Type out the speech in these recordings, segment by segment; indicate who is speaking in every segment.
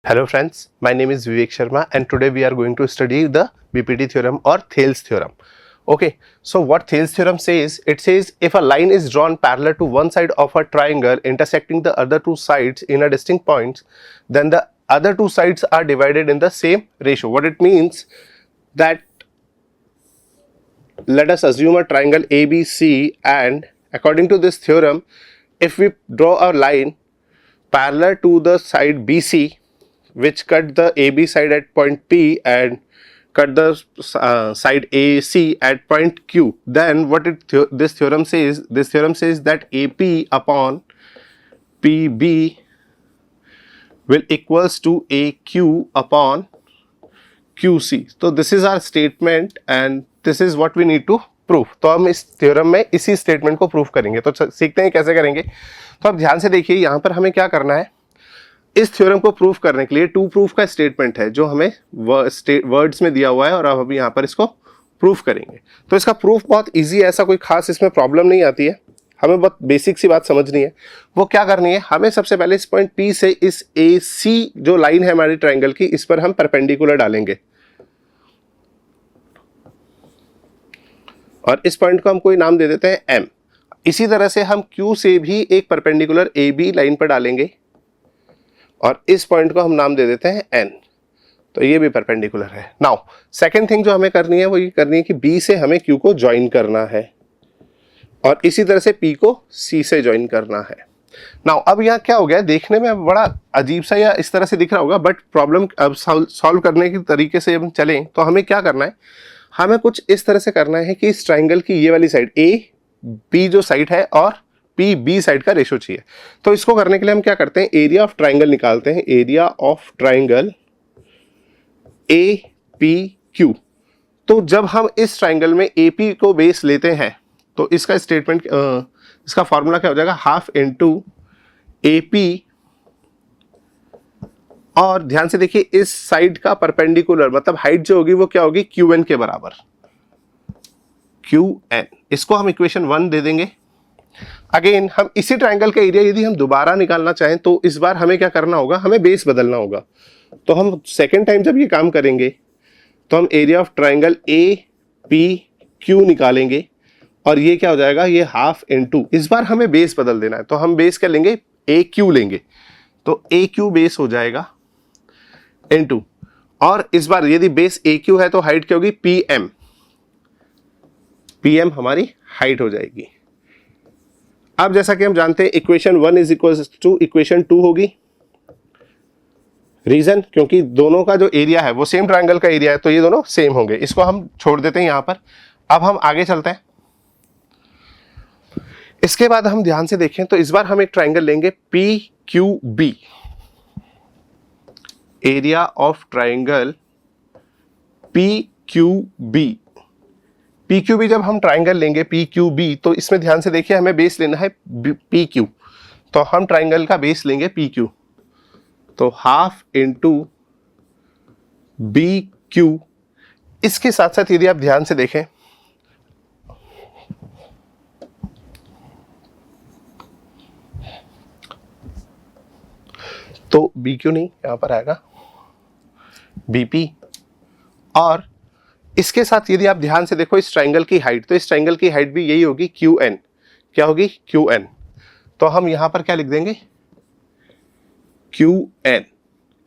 Speaker 1: Hello friends, my name is Vivek Sharma and today we are going to study the BPT theorem or Thales theorem. Okay, so what Thales theorem says, it says if a line is drawn parallel to one side of a triangle intersecting the other two sides in a distinct points, then the other two sides are divided in the same ratio. What it means that let us assume a triangle ABC, and according to this theorem, if we draw a line parallel to the side BC which cut the AB side at point P and cut the side AC at point Q, then what this theorem says that AP upon PB will equals to AQ upon QC. So this is our statement and this is what we need to prove. तो हम इस theorem में इसी statement को prove करेंगे. तो सीखते हैं कैसे करेंगे. तो अब ध्यान से देखिए, यहाँ पर हमें क्या करना है. इस थ्योरम को प्रूफ करने के लिए टू प्रूफ का स्टेटमेंट है जो हमें वर्ड्स में दिया हुआ है और अब अभी यहाँ पर इसको प्रूफ करेंगे. तो इसका प्रूफ बहुत इजी है, ऐसा कोई खास इसमें प्रॉब्लम नहीं आती है. हमें बहुत बेसिक सी बात समझनी है. वो क्या करनी है, हमें सबसे पहले इस पॉइंट P से इस AC जो लाइन है हमारी ट्राइंगल की, इस पर हम परपेंडिकुलर डालेंगे और इस पॉइंट को हम कोई नाम दे देते हैं M. इसी तरह से हम Q से भी एक परपेंडिकुलर AB लाइन पर डालेंगे और इस पॉइंट को हम नाम दे देते हैं N. तो ये भी परपेंडिकुलर है. नाउ सेकंड थिंग जो हमें करनी है वो ये करनी है कि B से हमें Q को ज्वाइन करना है और इसी तरह से P को C से ज्वाइन करना है. नाउ अब यहाँ क्या हो गया, देखने में बड़ा अजीब सा या इस तरह से दिख रहा होगा, बट प्रॉब्लम अब सॉल्व करने के तरीके से हम चलें तो हमें क्या करना है, हमें कुछ इस तरह से करना है कि इस ट्राइंगल की ये वाली साइड A B जो साइड है और P B साइड का रेशो चाहिए. तो इसको करने के लिए हम क्या करते हैं, एरिया ऑफ ट्राइंगल निकालते हैं. Area of triangle APQ. तो जब हम इस ट्राइंगल में AP को बेस लेते हैं तो इसका स्टेटमेंट इसका फॉर्मूला क्या हो जाएगा, हाफ इनटू AP. और ध्यान से देखिए, इस साइड का परपेंडिकुलर मतलब हाइट जो होगी वो क्या होगी, QN के बराबर. QN इसको हम इक्वेशन 1 दे देंगे. अगेन हम इसी ट्राइंगल का एरिया यदि हम दोबारा निकालना चाहें तो इस बार हमें क्या करना होगा, हमें बेस बदलना होगा. तो हम सेकेंड टाइम जब ये काम करेंगे तो हम एरिया ऑफ ट्राइंगल APQ निकालेंगे और ये क्या हो जाएगा, ये हाफ इनटू, इस बार हमें बेस बदल देना है तो हम बेस क्या लेंगे, AQ लेंगे. तो AQ बेस हो जाएगा इनटू, और इस बार यदि बेस AQ है तो हाइट क्या होगी, PM हमारी हाइट हो जाएगी. अब जैसा कि हम जानते हैं equation 1 is equal to equation 2 होगी. रीजन, क्योंकि दोनों का जो एरिया है वो सेम ट्राइंगल का एरिया है तो ये दोनों सेम होंगे. इसको हम छोड़ देते हैं यहां पर. अब हम आगे चलते हैं. इसके बाद हम ध्यान से देखें तो इस बार हम एक ट्राइंगल लेंगे PQB. Area of triangle PQB. PQB जब हम ट्राइंगल लेंगे PQB तो इसमें ध्यान से देखिए, हमें बेस लेना है PQ. तो हम ट्राइंगल का बेस लेंगे PQ. तो हाफ इनटू BQ. इसके साथ साथ यदि आप ध्यान से देखें तो BQ नहीं, यहां पर आएगा BP. और इसके साथ यदि आप ध्यान से देखो इस ट्राइंगल की हाइट, तो इस ट्राइंगल की हाइट भी यही होगी QN. क्या होगी, QN. तो हम यहां पर क्या लिख देंगे, QN.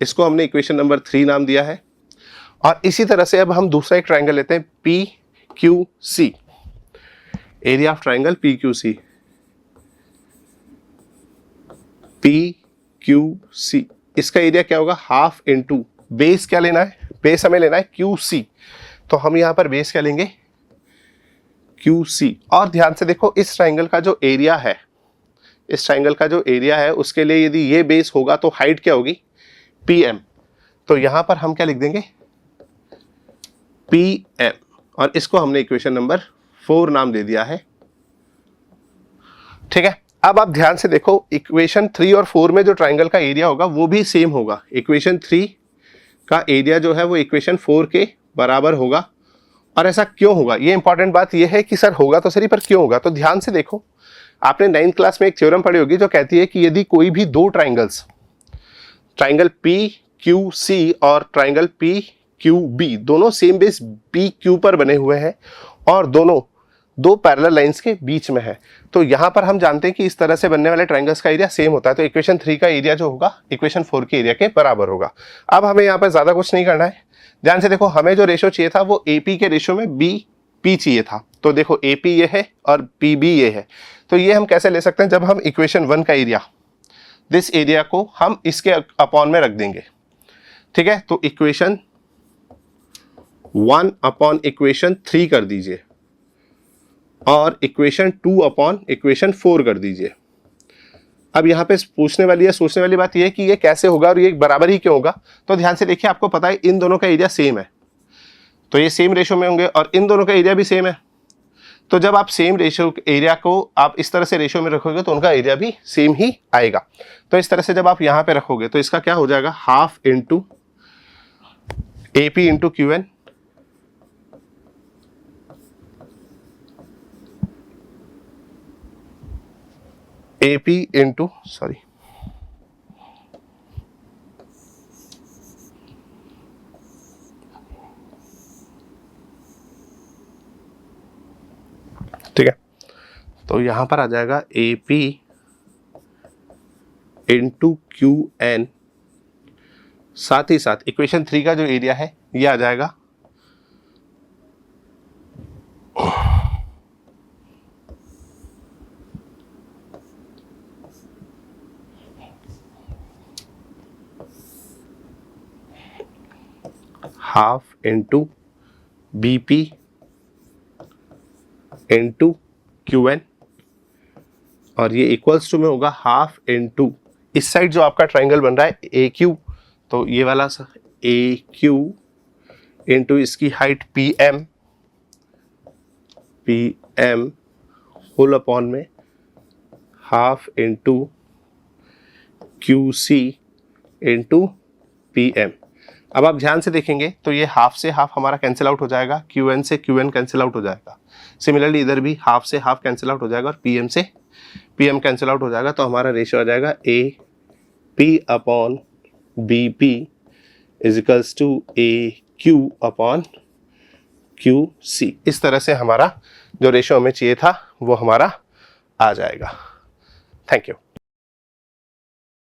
Speaker 1: इसको हमने इक्वेशन नंबर 3 नाम दिया है. और इसी तरह से अब हम दूसरा एक ट्राइंगल लेते हैं PQC. Area of triangle PQC. PQC इसका एरिया क्या होगा, हाफ इनटू बेस क्या लेना है, बेस हमें लेना है QC. तो हम यहां पर बेस क्या लेंगे, QC. और ध्यान से देखो इस ट्राइंगल का जो एरिया है, इस ट्राइंगल का जो एरिया है उसके लिए यदि ये बेस होगा तो हाइट क्या होगी, PM. तो यहां पर हम क्या लिख देंगे, PM. और इसको हमने इक्वेशन नंबर 4 नाम दे दिया है. ठीक है. अब आप ध्यान से देखो, इक्वेशन 3 और 4 में जो ट्राइंगल का एरिया होगा वो भी सेम होगा. इक्वेशन 3 का एरिया जो है वो इक्वेशन 4 के बराबर होगा. और ऐसा क्यों होगा, ये इंपॉर्टेंट बात ये है कि सर होगा तो सही, पर क्यों होगा. तो ध्यान से देखो, आपने 9th क्लास में एक थ्योरम पढ़ी होगी जो कहती है कि यदि कोई भी दो triangles, triangle P Q C और ट्राइंगल पी क्यू बी दोनों सेम बेस बी क्यू पर बने हुए हैं और दोनों दो पैरेलल लाइंस के बीच में है। तो यहाँ पर हम जानते हैं कि इस तरह से बनने वाले ट्राइंगल्स का एरिया सेम होता है, तो इक्वेशन 3 का एरिया जो होगा इक्वेशन 4 के एरिया के बराबर होगा। अब हमें यहाँ पर ज़्यादा कुछ नहीं करना है, ध्यान से देखो, हमें जो रेशो चाहिए था वो ए पी के रेशो में बी पी चाहिए था। तो देखो ए पी ये है और पी बी ये है, तो ये हम कैसे ले सकते हैं, जब हम इक्वेशन 1 का एरिया, दिस एरिया को हम इसके अपॉन में रख देंगे, ठीक है। तो इक्वेशन 1 अपॉन इक्वेशन 3 कर दीजिए और इक्वेशन 2 अपॉन इक्वेशन 4 कर दीजिए। अब यहाँ पे पूछने वाली है, सोचने वाली बात यह है कि ये कैसे होगा और ये बराबर ही क्यों होगा। तो ध्यान से देखिए, आपको पता है इन दोनों का एरिया सेम है, तो ये सेम रेशो में होंगे और इन दोनों का एरिया भी सेम है। तो जब आप सेम रेशो एरिया को आप इस तरह से रेशो में रखोगे तो उनका एरिया भी सेम ही आएगा। तो इस तरह से जब आप यहाँ पे रखोगे तो इसका क्या हो जाएगा, half into A P into Q N, A P into sorry ठीक है। तो यहां पर आ जाएगा A P into Q N, साथ ही साथ इक्वेशन 3 का जो एरिया है ये आ जाएगा half into B P into Q N, और ये इक्वल्स टू में होगा हाफ इंटू इस साइड जो आपका ट्राइंगल बन रहा है ए क्यू, तो ये वाला ए क्यू इंटू इसकी height P M whole upon में half into Q C into P M. अब आप ध्यान से देखेंगे तो ये हाफ से हाफ हमारा कैंसिल आउट हो जाएगा, क्यू एन से क्यू एन कैंसिल आउट हो जाएगा, सिमिलरली इधर भी हाफ से हाफ कैंसिल आउट हो जाएगा और पी एम से पी एम कैंसिल आउट हो जाएगा। तो हमारा रेशियो आ जाएगा A P upon B P equals to A Q upon Q C. इस तरह से हमारा जो रेशियो हमें चाहिए था वो हमारा आ जाएगा। Thank you.